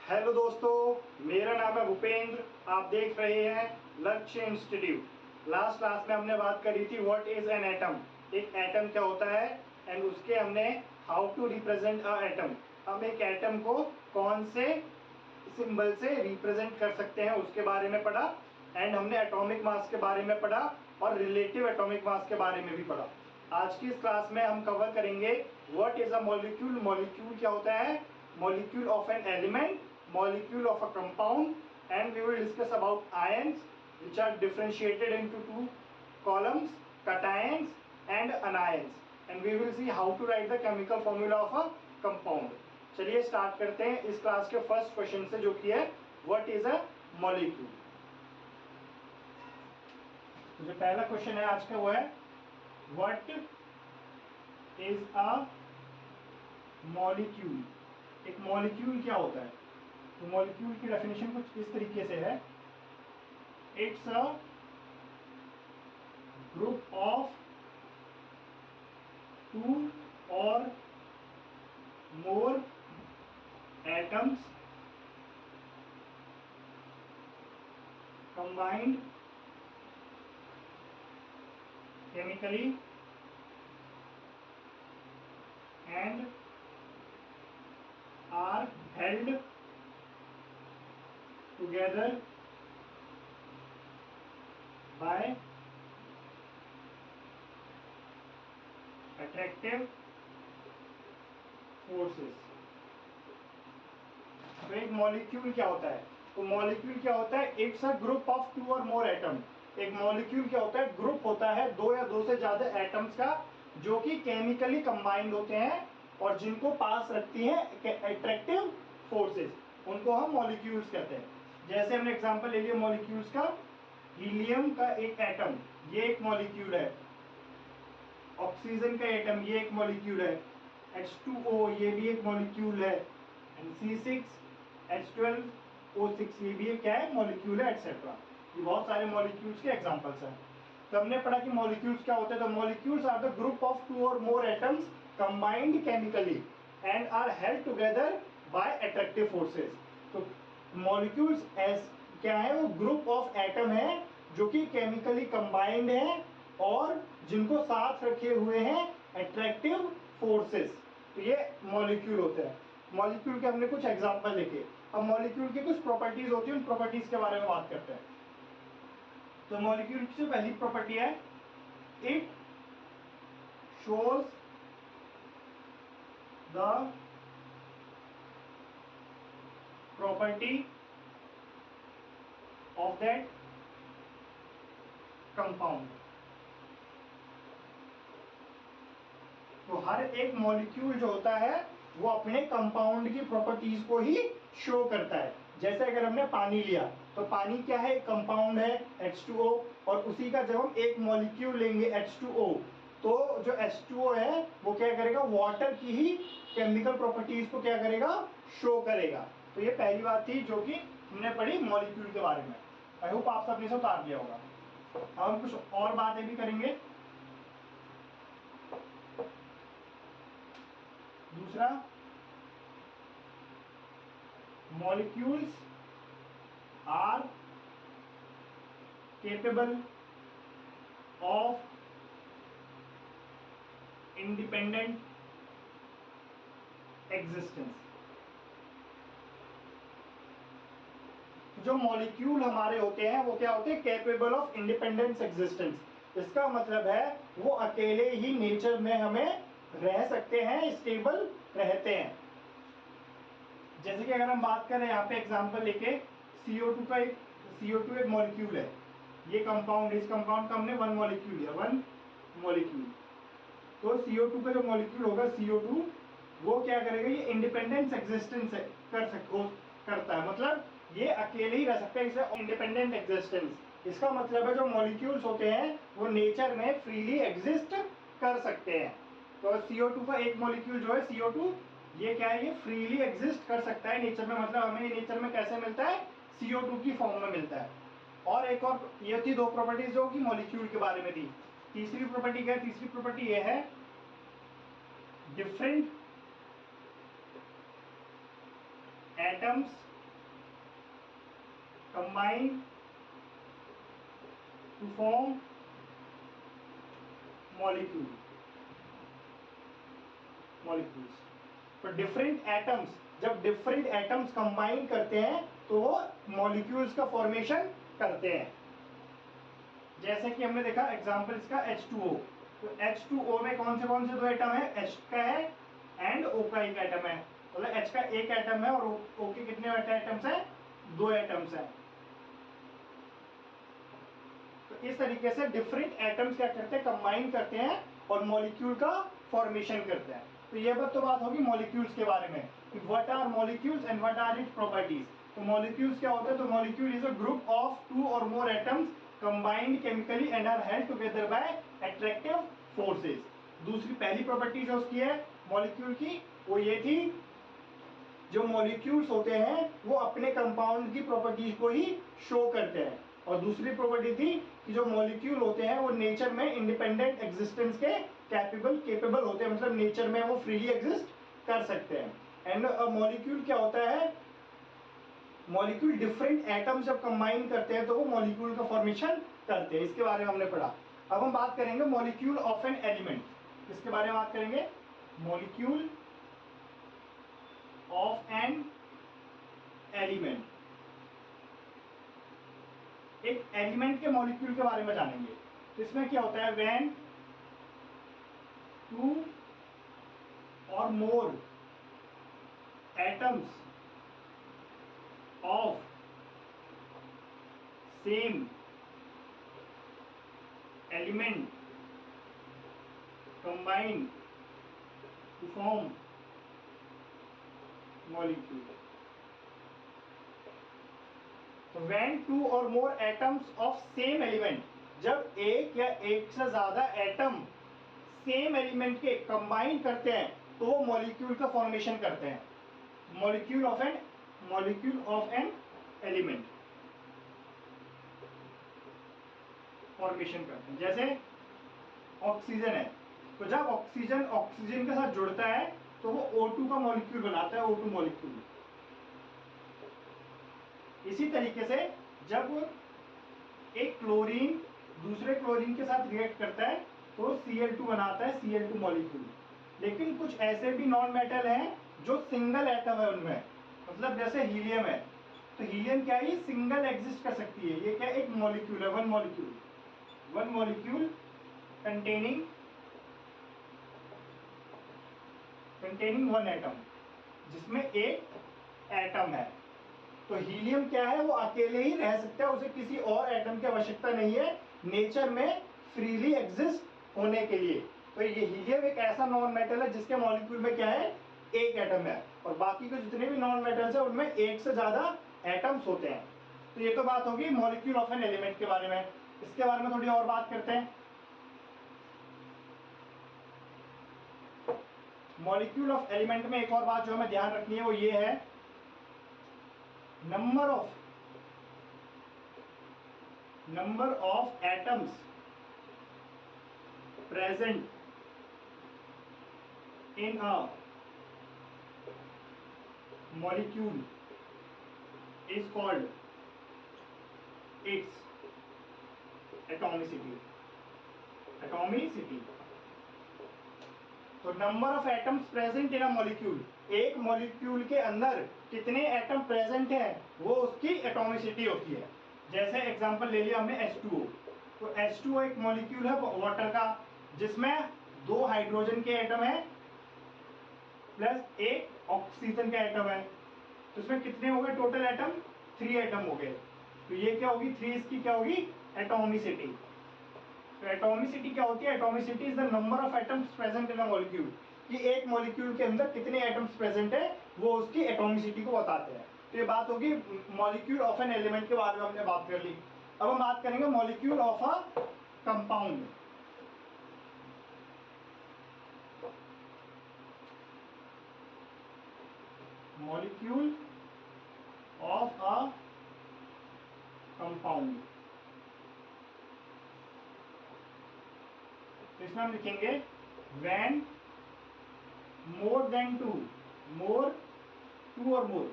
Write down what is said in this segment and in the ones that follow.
Hello दोस्तों, मेरा नाम है भूपेंद्र। आप देख रहे हैं लक्ष्य इंस्टीट्यूट। लास्ट क्लास में हमने बात करी थी व्हाट इज एन एटम, एक एटम क्या होता है, एंड उसके हमने how to represent a atom, हम एक एटम को कौन से सिंबल से रिप्रेजेंट कर सकते हैं उसके बारे में पढ़ा। एंड हमने एटॉमिक मास के बारे में पढ़ा और रिलेटिव एटॉमिक मास के बारे में भी पढ़ा। आज की इस क्लास में हम कवर करेंगे what is a molecule. Molecule क्या होता है? Molecule of an element, molecule of a compound, and we will discuss about ions which are differentiated into two columns, cations and anions, and we will see how to write the chemical formula of a compound. चलिए start करते हैं इस class के first question से, जो कि है what is a molecule. तो जो पहला क्वेश्चन है आज का वो है व्हाट इज अ मॉलिक्यूल। एक मॉलिक्यूल क्या होता है? तो मॉलिक्यूल की डेफिनेशन कुछ इस तरीके से है, it's a group of two और more atoms combined chemically and are held together by attractive forces। तो एक मॉलिक्यूल क्या होता है? तो मॉलिक्यूल क्या होता है? It's a group of two और मोर एटम। एक मॉलिक्यूल क्या होता है? ग्रुप होता है दो या दो से ज्यादा एटम्स का, जो कि केमिकली कंबाइंड होते हैं और जिनको पास रखती हैं अट्रैक्टिव फोर्सेस, उनको हम मॉलिक्यूल्स कहते हैं। जैसे हमने एग्जांपल ले लिया मॉलिक्यूल्स का, हीलियम का एक एटम ये एक मॉलिक्यूल है, ऑक्सीजन का एटम ये एक मॉलिक्यूल है, H2O ये भी एक मॉलिक्यूल है, एंड C6H12O6 ये भी क्या है? मॉलिक्यूल है, एक्सेट्रा। ये बहुत सारे मॉलिक्यूल्स के एग्जांपल्स हैं। तो हमने पढ़ा कि मॉलिक्यूल्स क्या होते हैं। तो molecules are the group of two और more atoms combined chemically and are held together by attractive forces. तो मॉलिक्यूल्स क्या है? वो ग्रुप ऑफ एटम है जो कि केमिकली कंबाइंड है और जिनको साथ रखे हुए हैं अट्रैक्टिव फोर्सेस। तो ये मॉलिक्यूल होते हैं। मॉलिक्यूल के हमने कुछ एग्जांपल लिखे। अब मॉलिक्यूल की कुछ प्रॉपर्टीज होती है, उन प्रॉपर्टीज के बारे में बात करते हैं। तो मॉलिक्यूल की जो पहली प्रॉपर्टी है, it shows the property of that compound. तो हर एक मॉलिक्यूल जो होता है वो अपने कंपाउंड की प्रॉपर्टीज को ही शो करता है। जैसे अगर हमने पानी लिया तो पानी क्या है? एक कंपाउंड है H2O, और उसी का जब हम एक मॉलिक्यूल लेंगे H2O, तो जो H2O है वो क्या करेगा? वाटर की ही केमिकल प्रॉपर्टीज को क्या करेगा? शो करेगा। तो ये पहली बात थी जो कि हमने पढ़ी मॉलिक्यूल के बारे में। आई होप आप सबने से उतार लिया होगा। अब हम कुछ और बातें भी करेंगे। दूसरा, molecules are capable of independent existence। जो मॉलिक्यूल हमारे होते हैं वो क्या होते हैं? Capable of independence existence. इसका मतलब है वो अकेले ही नेचर में हमें रह सकते हैं, स्टेबल रहते हैं। जैसे कि अगर हम बात करें यहाँ पे एग्जांपल लेके, CO2 का एक CO2 एक मॉलिक्यूल है, ये कंपाउंड, इस कंपाउंड का हमने वन मॉलिक्यूल लिया, वन मॉलिक्यूल। तो CO2 का जो मॉलिक्यूल होगा CO2, वो क्या करेगा? ये इंडिपेंडेंस एग्जिस्टेंस करता है, मतलब ये अकेले ही रह सकता है, इसे इंडिपेंडेंट एग्जिस्टेंस। इसका मतलब है जो मॉलिक्यूल्स होते हैं वो नेचर में फ्रीली एग्जिस्ट कर सकते हैं। तो CO2 का एक मॉलिक्यूल जो है CO2, ये क्या है? ये फ्रीली एग्जिस्ट कर सकता है नेचर में। मतलब हमें नेचर में कैसे मिलता है? CO2 की फॉर्म में मिलता है। और एक और, ये थी दो प्रॉपर्टीज जो कि मॉलिक्यूल के बारे में थी। तीसरी प्रॉपर्टी क्या है? तीसरी प्रॉपर्टी ये है, different atoms combine to form molecules। तो डिफरेंट एटम्स, जब डिफरेंट एटम्स कंबाइन करते हैं तो वो मॉलिक्यूल्स का फॉर्मेशन करते हैं। जैसे कि हमने देखा एग्जांपल इसका H2O। तो H2O में कौन से दो एटम है? H का है एंड O का एक एटम है। मतलब H का एक एटम है और O के कितने एटम्स हैं? 2 एटम्स हैं। तो इस तरीके से डिफरेंट एटम्स क्या करते हैं? कंबाइन करते हैं और मॉलिक्यूल का फॉर्मेशन करते हैं। तो ये बात होगी मॉलिक्यूल्स के बारे में कि what are molecules and what are its properties. तो मॉलिक्यूल्स क्या होते हैं? तो molecule is a group of 2 और more atoms combined chemically and are held together by attractive forces। दूसरी पहली प्रॉपर्टी जो उसकी है मॉलिक्यूल की, वो ये थी जो मॉलिक्यूल्स होते हैं वो अपने कंपाउंड की प्रॉपर्टीज को ही शो करते हैं। और दूसरी प्रॉपर्टी थी कि जो मॉलिक्यूल होते हैं वो नेचर में इंडिपेंडेंट एग्जिस्टेंस के केपेबल होते हैं, मतलब नेचर में वो फ्रीली एग्जिस्ट कर सकते हैं। एंड मॉलिक्यूल क्या होता है? मॉलिक्यूल डिफरेंट एटम्स जब कंबाइन करते हैं तो वो मॉलिक्यूल का फॉर्मेशन करते हैं। इसके बारे में हमने पढ़ा। अब हम बात करेंगे मॉलिक्यूल ऑफ एन एलिमेंट। इसके बारे में बात करेंगे मॉलिक्यूल ऑफ एन एलिमेंट। एक एलिमेंट के मॉलिक्यूल के बारे में जानेंगे। तो इसमें क्या होता है? व्हेन 2 और more atoms of same element combine to form molecule। तो when 2 or more atoms of same element, जब एक या एक से ज्यादा एटम सेम एलिमेंट के कंबाइन करते हैं तो वो मॉलिक्यूल का फॉर्मेशन करते हैं। Molecule of an element formation करते हैं। जैसे ऑक्सीजन है, तो जब ऑक्सीजन के साथ जुड़ता है तो वो O2 का मॉलिक्यूल बनाता है, O2 मॉलिक्यूल। इसी तरीके से जब एक क्लोरीन दूसरे क्लोरीन के साथ रिएक्ट करता है तो Cl2 बनाता है, Cl2 मॉलिक्यूल। लेकिन कुछ ऐसे भी नॉन मेटल हैं जो सिंगल एटम है उनमें, मतलब जैसे हीलियम है, तो हीलियम क्या है? सिंगल एग्जिस्ट कर सकती है। ये क्या? एक मॉलिक्यूल है, one molecule containing one atom, जिसमें एक एटम है। तो हीलियम क्या है? वो अकेले ही रह सकता है, उसे किसी और एटम की आवश्यकता नहीं है नेचर में फ्रीली एग्जिस्ट होने के लिए। तो ये हीलियम एक ऐसा नॉन मेटल है जिसके मॉलिक्यूल में क्या है? एक एटम है। और बाकी के जितने भी नॉन मेटल्स है उनमें एक से ज्यादा एटम्स होते हैं। तो ये तो बात होगी मॉलिक्यूल ऑफ एन एलिमेंट के बारे में। इसके बारे में थोड़ी और बात करते हैं। मॉलिक्यूल ऑफ एलिमेंट में एक और बात जो हमें ध्यान रखनी है वो ये है, number of atoms present in a molecule is called its atomicity। तो number of atoms present in a molecule, एक मॉलिक्यूल के अंदर कितने एटम प्रेजेंट हैं वो उसकी एटॉमिसिटी होती है। जैसे एग्जांपल ले लिया हमने H2O। तो H2O एक मॉलिक्यूल है वाटर का जिसमें 2 हाइड्रोजन के एटम है प्लस एक ऑक्सीजन का एटम है। तो इसमें कितने हो गए टोटल एटम? 3 एटम हो गए। तो ये क्या होगी? 3 इसकी क्या होगी? एटॉमिसिटी। तो एटॉमिसिटी क्या होती है? Atomicity is the number of atoms present in a molecule, कि एक मॉलिक्यूल के अंदर कितने एटम्स प्रेजेंट है वो उसकी एटॉमिसिटी को बताते हैं। तो ये बात होगी मॉलिक्यूल ऑफ एन एलिमेंट के बारे में हमने बात कर ली। अब हम बात करेंगे molecule of a compound. Molecule of a compound, इसमें हम लिखेंगे when more than two or more,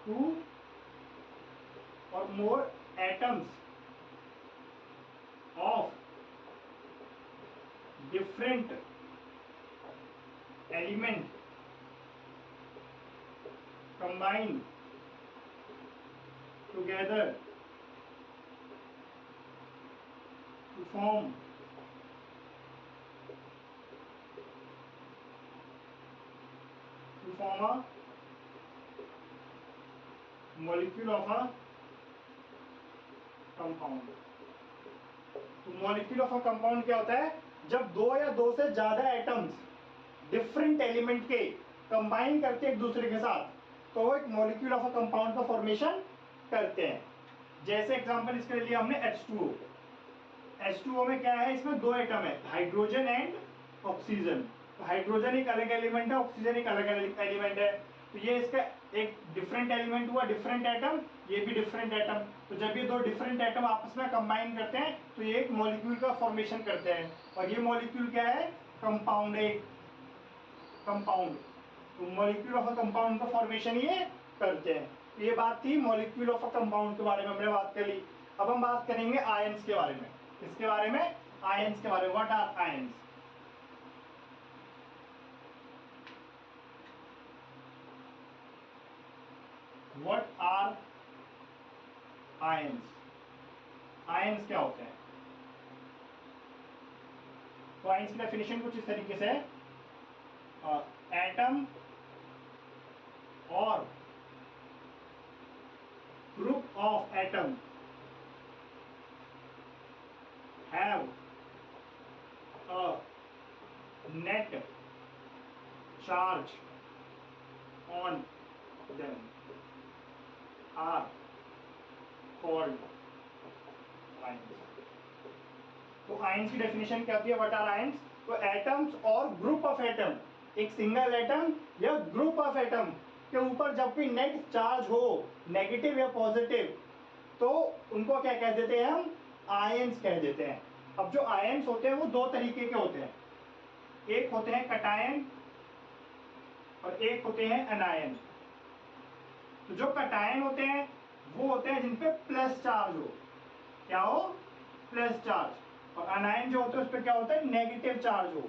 2 or more atoms of different element combine together to form a molecule of a compound. तो मॉलिक्यूल ऑफ अ कंपाउंड क्या होता है? जब दो या दो से ज्यादा एटम्स डिफरेंट एलिमेंट के कंबाइन करते हैं एक दूसरे के साथ, तो वो एक मॉलिक्यूल ऑफ अ कंपाउंड का फॉर्मेशन करते हैं. जैसे एग्जांपल इसके लिए हमने H2O. H2O में क्या है? इसमें दो एटम है, हाइड्रोजन एंड ऑक्सीजन. हाइड्रोजन एक अलग एलिमेंट है, ऑक्सीजन एक अलग एलिमेंट है. तो ये इसका एक डिफरेंट एलिमेंट हुआ, डिफरेंट एटम, ये भी डिफरेंट एटम. तो जब ये दो डिफरेंट एटम आपस में कंबाइन करते हैं तो ये एक मॉलिक्यूल का फॉर्मेशन करते हैं. और ये मॉलिक्यूल क्या है? कंपाउंड है, कंपाउंड. तो मॉलिक्यूल ऑफ अ कंपाउंड का फॉर्मेशन ये करते हैं. तो ये बात थी मॉलिक्यूल ऑफ अ कंपाउंड के बारे में हमने बात कर ली. अब हम बात करेंगे आयंस के बारे में. इसके बारे में, आयंस के बारे में. What are ions? What are ions? आयंस क्या होते हैं? तो आयंस की डेफिनेशन कुछ इस तरीके से है, एटम और group of atom have a net charge on them are called ions. तो आयंस की डेफिनेशन क्या होती है? What are ions? तो एटम्स और ग्रुप ऑफ एटम, एक सिंगल एटम या ग्रुप ऑफ एटम के ऊपर जब भी नेट चार्ज हो, नेगेटिव या पॉजिटिव, तो उनको क्या कह देते हैं? हम आयंस कह देते हैं. अब जो आयंस होते हैं वो दो तरीके के होते हैं. एक होते हैं कटायन और एक होते हैं अनायन. तो जो कटायन होते हैं वो होते हैं जिन पे प्लस चार्ज हो. क्या हो? Plus charge. और अनायन जो होते हैं उस पे क्या होता है? नेगेटिव चार्ज हो.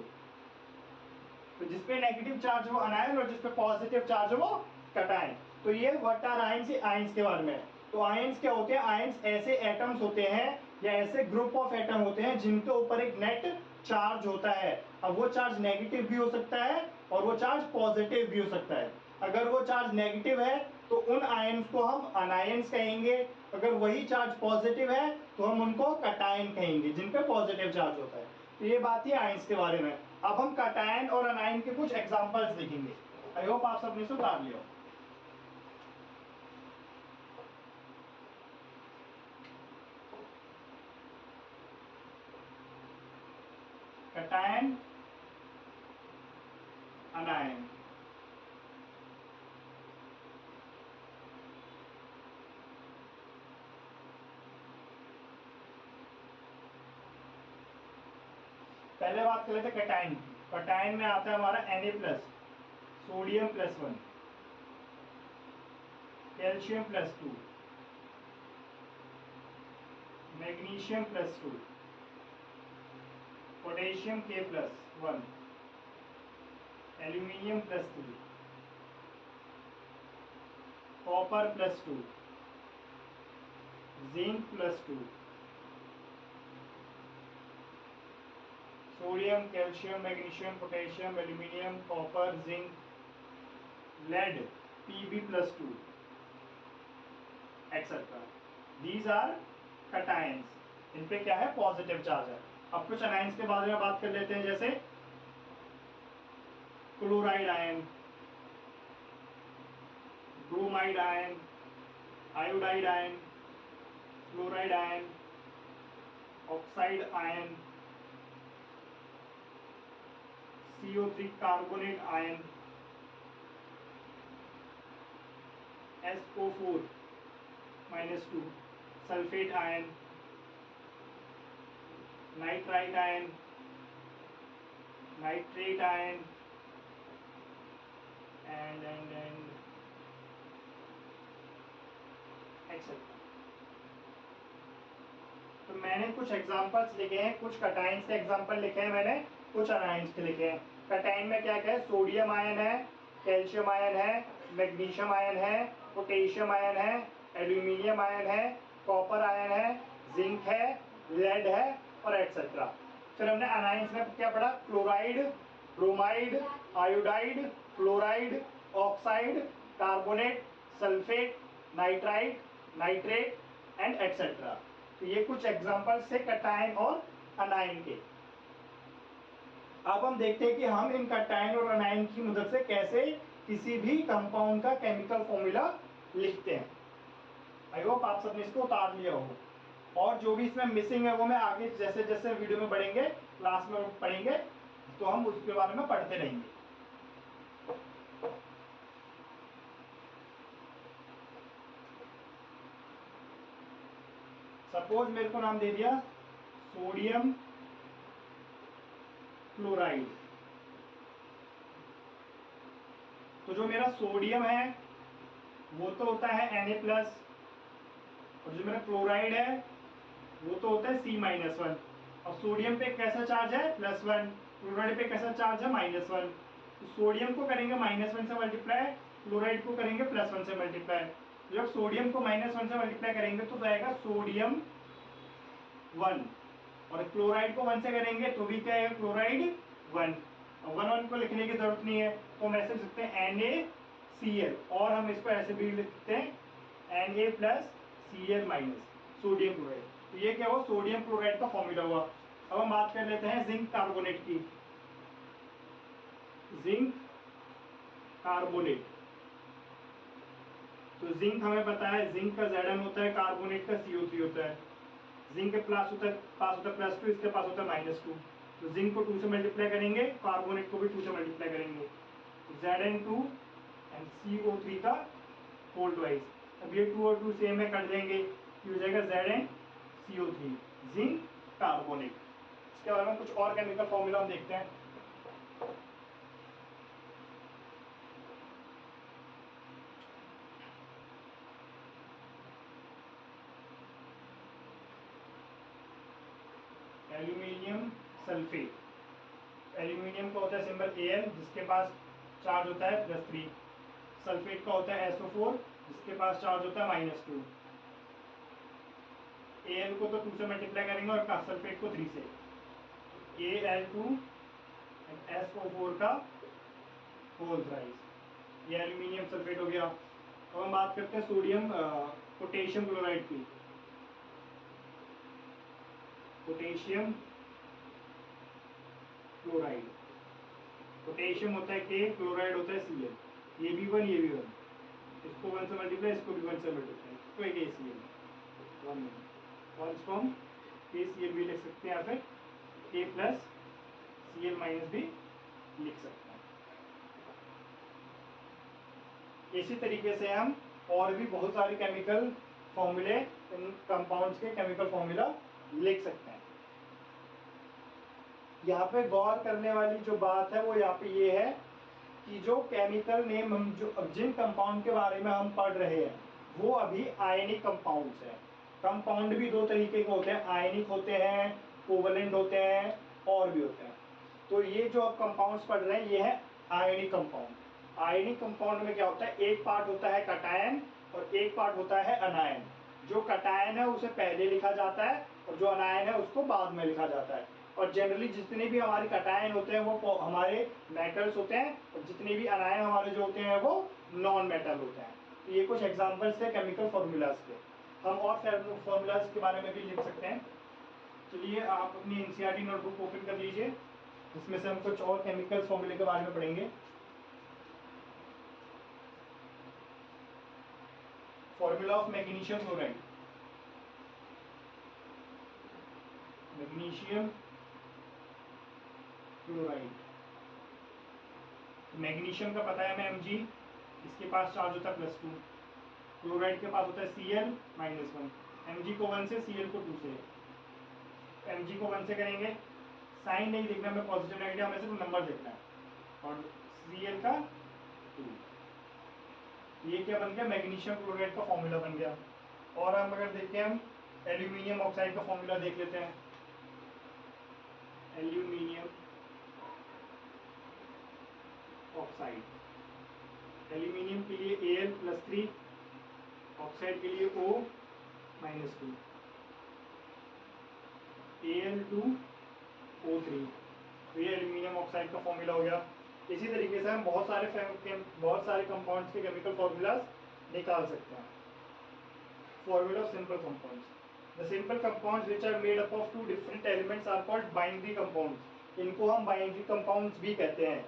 तो जिसपे नेगेटिव चार्ज हो अनायन और जिसपे पॉजिटिव चार्ज हो वो कटायन. तो ये व्हाट आर आयंस, आयंस के बारे में. तो आयंस क्या होते हैं? आयंस ऐसे एटम्स होते हैं या ऐसे ग्रुप ऑफ एटम होते हैं जिनके ऊपर एक नेट चार्ज होता है. अब वो चार्ज नेगेटिव भी हो सकता है और वो चार्ज पॉजिटिव भी हो सकता है. अगर वो चार्ज नेगेटिव है तो उन आयंस को हम अनायंस कहेंगे. अगर वही चार्ज पॉजिटिव है तो हम उनको कटायन कहेंगे जिन पे पॉजिटिव चार्ज होता है. तो ये बात है आयंस के बारे में. अब हम कटायन और अनायन के कुछ एग्जांपल्स देखेंगे. आई होप आप सबने सुधार लिया. कटायन, अनायन. पहले बात कर लेते हैं कटायन. कटायन में आता है हमारा Na+, sodium +1, calcium +2, magnesium +2, potassium K+1, aluminium +3, copper +2, zinc +2, sodium, calcium, magnesium, potassium, aluminium, copper, zinc, lead, Pb+2, etcetera. These are cations. इन पे क्या है? पॉजिटिव चार्ज है. अब कुछ अनायंस के बारे में बात कर लेते हैं, जैसे chloride ion, bromide ion, iodide ion, fluoride ion, oxide ion, CO3 carbonate ion, SO4-2 sulphate ion, nitrite ion, nitrate ion, and etc. मैंने कुछ एग्जांपल्स लिखे हैं, कुछ कटाइंस के एग्जांपल लिखे हैं मैंने, कुछ अनाइंस के लिखे हैं। कटाइन में क्या क्या है, सोडियम आयन है, कैल्शियम आयन है, मैग्नीशियम आयन है, पोटेशियम आयन है, एल्यूमिनियम आयन है, कॉपर आयन है, जिंक है, लेड है और एटसेट्रा। फिर हमने अनाइंस में क्या पढ़ा, chloride, bromide, iodide, fluoride, oxide, carbonate, sulphate, nitrite, nitrate and etcetera. तो ये कुछ एग्जांपल्स थे कटायन और अनायन के। अब हम देखते हैं कि हम इन कटायन और अनायन की मदद से कैसे किसी भी कंपाउंड का केमिकल फॉर्मूला लिखते हैं। आई होप आप सबने इसको उतार लिया हो, और जो भी इसमें मिसिंग है वो मैं आगे जैसे जैसे वीडियो में बढ़ेंगे, क्लास में पढ़ेंगे, तो हम उसके बारे में पढ़ते रहेंगे। सपोज मेरे को नाम दे दिया सोडियम क्लोराइड। तो जो मेरा सोडियम है वो तो होता है Na+, और जो मेरा क्लोराइड है वो तो होता है C-1। और सोडियम पे कैसा चार्ज है, +1, क्लोराइड पे कैसा चार्ज है, -1। तो सोडियम को करेंगे -1 से मल्टीप्लाई, क्लोराइड को करेंगे +1 से मल्टीप्लाई। जब सोडियम को -1 से मल्टीप्लाई करेंगे तो जाएगा सोडियम 1, और क्लोराइड को 1 से करेंगे तो भी क्या है, क्लोराइड 1। 1 को लिखने की जरूरत नहीं है, तो हम ऐसे लिख सकते हैं NaCl, और हम इसको ऐसे भी लिखते हैं Na+Cl-, सोडियम क्लोराइड। तो ये क्या हुआ, सोडियम क्लोराइड का फॉर्मूला हुआ। अब हम बात कर लेते हैं जिंक कार्बोनेट की। जिंक कार्बोनेट, तो जिंक हमें पता है, जिंक का Zn होता है, कार्बोनेट का CO3 होता है। जिंक के पास होता है +2, इसके पास होता है -2। तो जिंक को 2 से मल्टीप्लाई करेंगे, कार्बोनेट को भी 2 से मल्टीप्लाई करेंगे, Zn2 एंड CO3 का होल ट्वाइस। अब ये 2 और 2 सेम है, कट जाएंगे, ये हो जाएगा ZnCO3, जिंक कार्बोनेट। इसके बारे में कुछ और केमिकल फॉर्मूला हम देखते हैं। एल्यूमिनियम सल्फेट, एल्यूमिनियम का होता है सिंबल Al, जिसके पास चार्ज होता है +3। सल्फेट का होता है SO4, जिसके पास चार्ज होता है -2। Al को तो 2 से मल्टीप्लाई करेंगे और सल्फेट को 3 से, Al2 SO4 का होल थ्राइस। ये एल्यूमिनियम सल्फेट हो गया। अब हम बात करते हैं सोडियम पोटेशियम क्लोराइड की। पोटेशियम क्लोराइड, पोटेशियम होता है K, क्लोराइड होता है Cl, ये भी 1, ये भी 1। इसको 1 से मल्टीप्लाई, इसको भी 1 से मल्टीप्लाई, इसको एक ACl 1 और इसको हम KCl भी लिख सकते हैं, या फिर K+Cl- भी लिख सकते हैं। इसी तरीके से हम और भी बहुत सारे केमिकल फॉर्मूले, इन कंपाउंड्स के केमिकल फॉर्मूला लिख सकते हैं। यहाँ पे गौर करने वाली जो बात है वो यहाँ पे ये है कि जो केमिकल नेम हम जो जिन कंपाउंड के बारे में हम पढ़ रहे हैं वो अभी आयनिक कंपाउंड्स हैं। कंपाउंड भी दो तरीके के होते हैं, आयनिक होते हैं, कोवलेंट होते हैं, और भी होते हैं। तो ये जो आप कंपाउंड्स पढ़ रहे हैं ये है आयनिक कंपाउंड। आयनिक कंपाउंड में क्या होता है, एक पार्ट होता है कटायन और एक पार्ट होता है अनायन। जो कटायन है उसे पहले लिखा जाता है और जो अनायन है उसको बाद में लिखा जाता है। और जनरली जितने भी हमारे कटायन होते हैं वो हमारे मेटल्स होते हैं, और जितने भी अनायन हमारे जो होते हैं वो नॉन मेटल होते हैं। तो ये कुछ एग्जांपल्स थे केमिकल फॉर्मूलाज के। हम और फॉर्मूलाज के बारे में भी लिख सकते हैं। चलिए आप अपनी एनसीईआरटी नोटबुक ओपन कर लीजिए, इसमें से हम कुछ और केमिकल फॉर्मूले के बारे में पढ़ेंगे। Formula of magnesium chloride. Magnesium chloride, magnesium का पता है हमें Mg, इसके पास चार्ज होता है +2। क्लोराइड के पास होता है Cl-1। Mg को 1 से, Cl को 2 से। Mg को 1 से करेंगे, साइन नहीं देखना हमें, पॉजिटिव नेगेटिव हमें सिर्फ नंबर देखना है, और Cl का 2। ये क्या बन गया, मैग्नीशियम क्लोराइड का फॉर्मूला बन गया। और हम अगर देखें हम एल्यूमिनियम ऑक्साइड का फॉर्मूला देख लेते हैं। एल्यूमिनियम ऑक्साइड, एल्यूमिनियम के लिए Al+3, ऑक्साइड के लिए O-2, Al2O3। तो ये एल्यूमिनियम ऑक्साइड का फॉर्मूला हो गया। इसी तरीके से हम बहुत सारे कंपाउंड्स के केमिकल फॉर्मूलाज निकाल सकते हैं। Formula of simple compounds, the simple compounds which are made up of two different elements are called binary compounds. इनको हम बाइनरी कंपाउंड्स भी कहते हैं।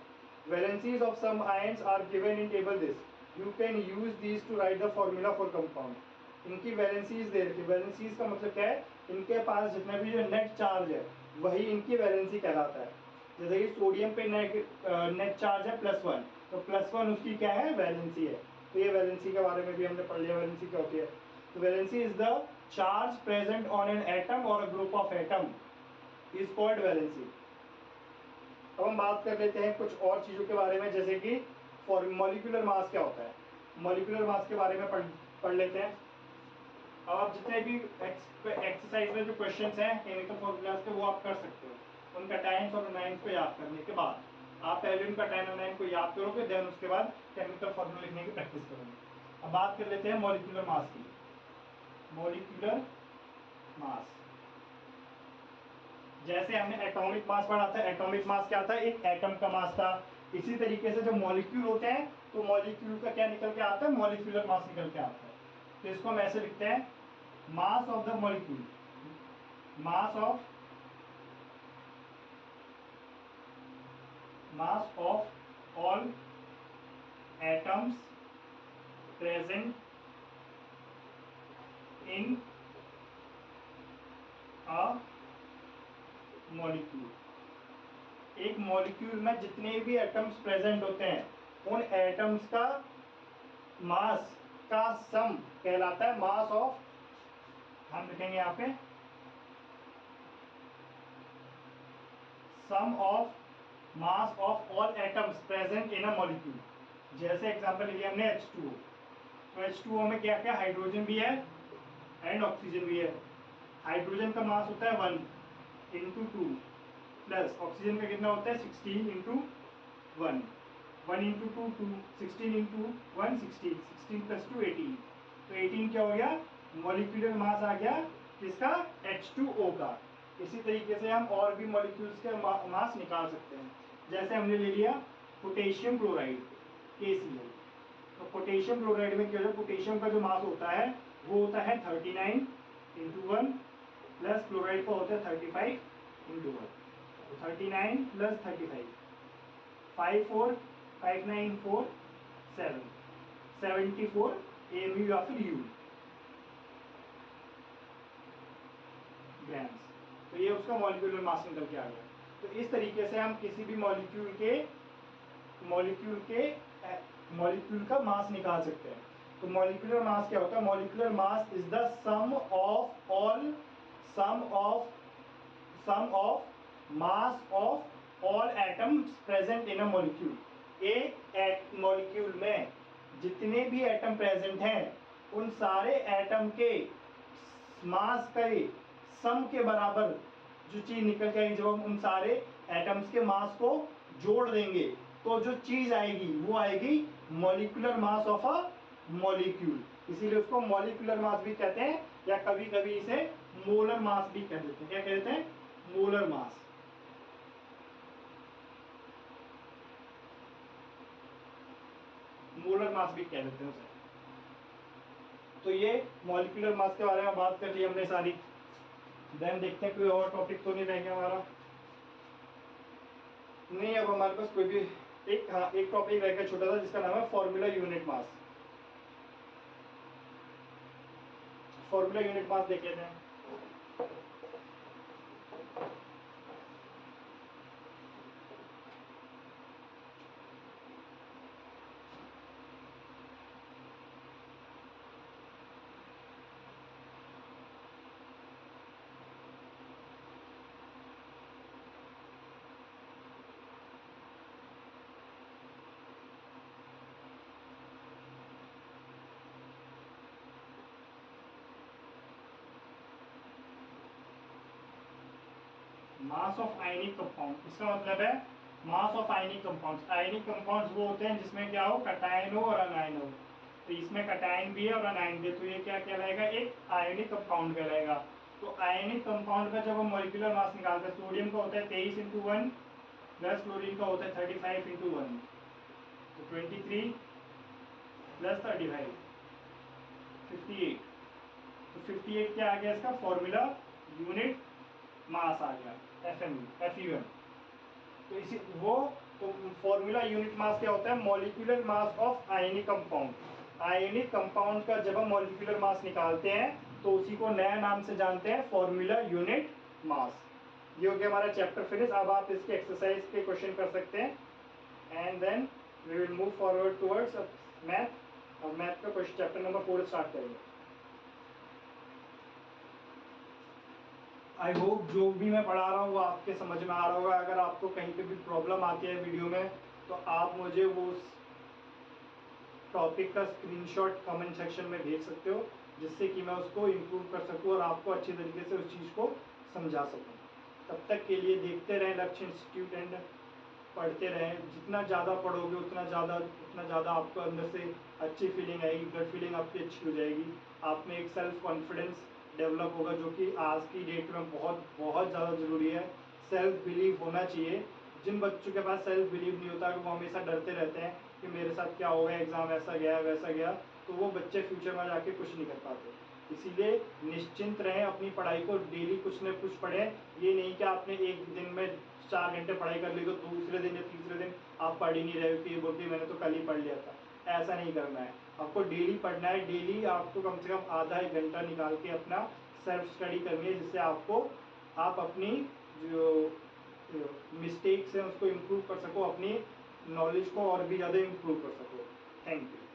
Valencies of some ions are given in table this, you can use these to write the formula for compound. इनकी valencies दे रखी। Valencies का मतलब क्या है, इनके पास जितना भी जो नेट चार्ज है वही इनकी वैलेंसी कहलाता है। जैसे कि सोडियम पे नेट चार्ज है +1, तो +1 उसकी क्या है, वैलेंसी है। तो ये वैलेंसी के बारे में भी हमने पढ़ लिया, वैलेंसी क्या होती है। तो valency is the charge present on an atom or a group of atom is called valency. अब हम बात कर लेते हैं कुछ और चीज़ों के बारे में, जैसे कि मॉलिक्यूलर मास क्या होता है। मॉलिक्यूलर मास के बारे में पढ़ लेते हैं। अब आप जितने भी एक्सरसाइज में जो क्वेश्चंस हैं केमिकल फॉर्मूलाज के, वो आप कर सकते हो। उनका टाइम्स और नाइन्स को याद करने के बाद आप पहले उनका टाइम और नाइन को याद करोगे, देन उसके बाद केमिकल फॉर्मूला लिखने की प्रैक्टिस करोगे। अब बात कर लेते हैं मॉलिक्यूलर मास की। मॉलिक्यूलर मास, जैसे हमने एटॉमिक मास पढ़ा था, एटॉमिक मास क्या था, एक एटम का मास था। इसी तरीके से जो मॉलिक्यूल होते हैं, तो मॉलिक्यूल का क्या निकल के आता है, मॉलिक्यूलर मास निकल के आता है। तो इसको हम ऐसे लिखते हैं, mass of the molecule, mass of all atoms present in a molecule. एक मॉलिक्यूल में जितने भी एटम्स प्रेजेंट होते हैं, उन एटम्स का मास का सम कहलाता है मास ऑफ, हम लिखेंगे यहाँ पे sum of mass of all atoms present in a molecule. जैसे एग्जांपल लिया हमने H2O, तो H2O में क्या क्या, हाइड्रोजन भी है एंड ऑक्सीजन भी है। हाइड्रोजन का मास होता है 1/2 प्लस ऑक्सीजन का कितना होता है 16/1, 1/2 2, 16/1 16, 16 + 2 18। तो 18 क्या हो गया, मॉलिक्यूलर मास आ गया किसका, H2O का। इसी तरीके से हम और भी मॉलिक्यूल्स के मास निकाल सकते हैं। जैसे हमने ले लिया पोटेशियम क्लोराइड KCl, तो पोटेशियम क्लोराइड में क्या होता है, पोटेशियम का जो मास होता है वो होता है 39/1 प्लस क्लोराइड का होता है 35/1। 39 + 35, 54 594 7 74 AMU या फिर U ग्राम्स। तो ये उसका मॉलिक्यूलर मास निकल के आ गया। तो इस तरीके से हम किसी भी मॉलिक्यूल का मास निकाल सकते हैं। तो मॉलिक्यूलर मास क्या होता है, molecular mass is the sum of mass of all atoms present in a molecule. एक मॉलिक्यूल में जितने भी एटम प्रेजेंट हैं, उन सारे एटम के मास के सम के बराबर जो चीज निकल के आएगी, जब हम उन सारे एटम्स के मास को जोड़ देंगे तो जो चीज आएगी वो आएगी molecular mass of a molecule. इसीलिए उसको मॉलिक्यूलर मास भी कहते हैं, या कभी कभी इसे मोलर मास भी कह देते हैं। क्या कहते हैं, मोलर मास। मोलर मास भी कह देते हैं उसे। तो ये मॉलिक्यूलर मास के बारे में बात कर ली हमने सारी। देन देखते हैं कोई और टॉपिक तो नहीं रह गया हमारा। नहीं, अब हमारे पास कोई भी एक टॉपिक रह गया छोटा सा, जिसका नाम है formula unit mass. Formula unit mass देख लेते हैं। मास ऑफ आयनिक कंपाउंड, इसका मतलब है mass of ionic compounds. Ionic compounds वो होते हैं जिसमें क्या हो, कटायन हो और अनायन हो। तो इसमें कटायन भी है और अनायन भी है, तो ये क्या कहलाएगा, एक आयनिक कंपाउंड कहलाएगा। तो आयनिक कंपाउंड का जब हम मॉलिक्यूलर मास निकालते हैं, सोडियम का होता है 23/1 प्लस क्लोरीन का होता है 35/1, तो 23 प्लस 35 58। तो 58 क्या आ गया इसका फॉर्मूला, यूनिट मास आ गया, FeM। तो इसी वो तो फॉर्मूला यूनिट मास क्या होता है, molecular mass of ionic compound. Ionic compound का जब हम मॉलिक्यूलर मास निकालते हैं तो उसी को नया नाम से जानते हैं, फॉर्मूला यूनिट मास। ये हो गया हमारा चैप्टर फिनिश। अब आप इसके एक्सरसाइज के क्वेश्चन कर सकते हैं and then we will move forward towards math. अब मैथ का क्वेश्चन चैप्टर नंबर 4 स्टार्ट करेंगे। आई होप जो भी मैं पढ़ा रहा हूँ वो आपके समझ में आ रहा होगा। अगर आपको कहीं पे भी प्रॉब्लम आती है वीडियो में तो आप मुझे वो टॉपिक का स्क्रीनशॉट कमेंट सेक्शन में भेज सकते हो, जिससे कि मैं उसको इम्प्रूव कर सकूँ और आपको अच्छी तरीके से उस चीज़ को समझा सकूँ। तब तक के लिए देखते रहें लक्ष्य इंस्टीट्यूट एंड पढ़ते रहें। जितना ज़्यादा पढ़ोगे उतना ज़्यादा आपको अंदर से अच्छी फीलिंग आएगी, गट फीलिंग आपकी अच्छी हो जाएगी। आप में एक सेल्फ कॉन्फिडेंस डेवलप होगा, जो कि आज की डेट में बहुत बहुत ज़्यादा ज़रूरी है। सेल्फ बिलीव होना चाहिए। जिन बच्चों के पास सेल्फ बिलीव नहीं होता, वो हमेशा डरते रहते हैं कि मेरे साथ क्या होगा, एग्ज़ाम ऐसा गया वैसा गया, तो वो बच्चे फ्यूचर में जाके कुछ नहीं कर पाते। इसीलिए निश्चिंत रहें, अपनी पढ़ाई को डेली कुछ न कुछ पढ़ें। ये नहीं कि आपने एक दिन में 4 घंटे पढ़ाई कर ली तो दूसरे दिन या तीसरे दिन आप पढ़ ही नहीं रहे हो कि ये बोलते मैंने तो कल ही पढ़ लिया था। ऐसा नहीं करना है, आपको डेली पढ़ना है। डेली आपको कम से कम आधा एक घंटा निकाल के अपना सेल्फ स्टडी करनी है, जिससे आप अपनी जो मिस्टेक्स हैं उसको इम्प्रूव कर सको, अपनी नॉलेज को और भी ज़्यादा इम्प्रूव कर सको। Thank you.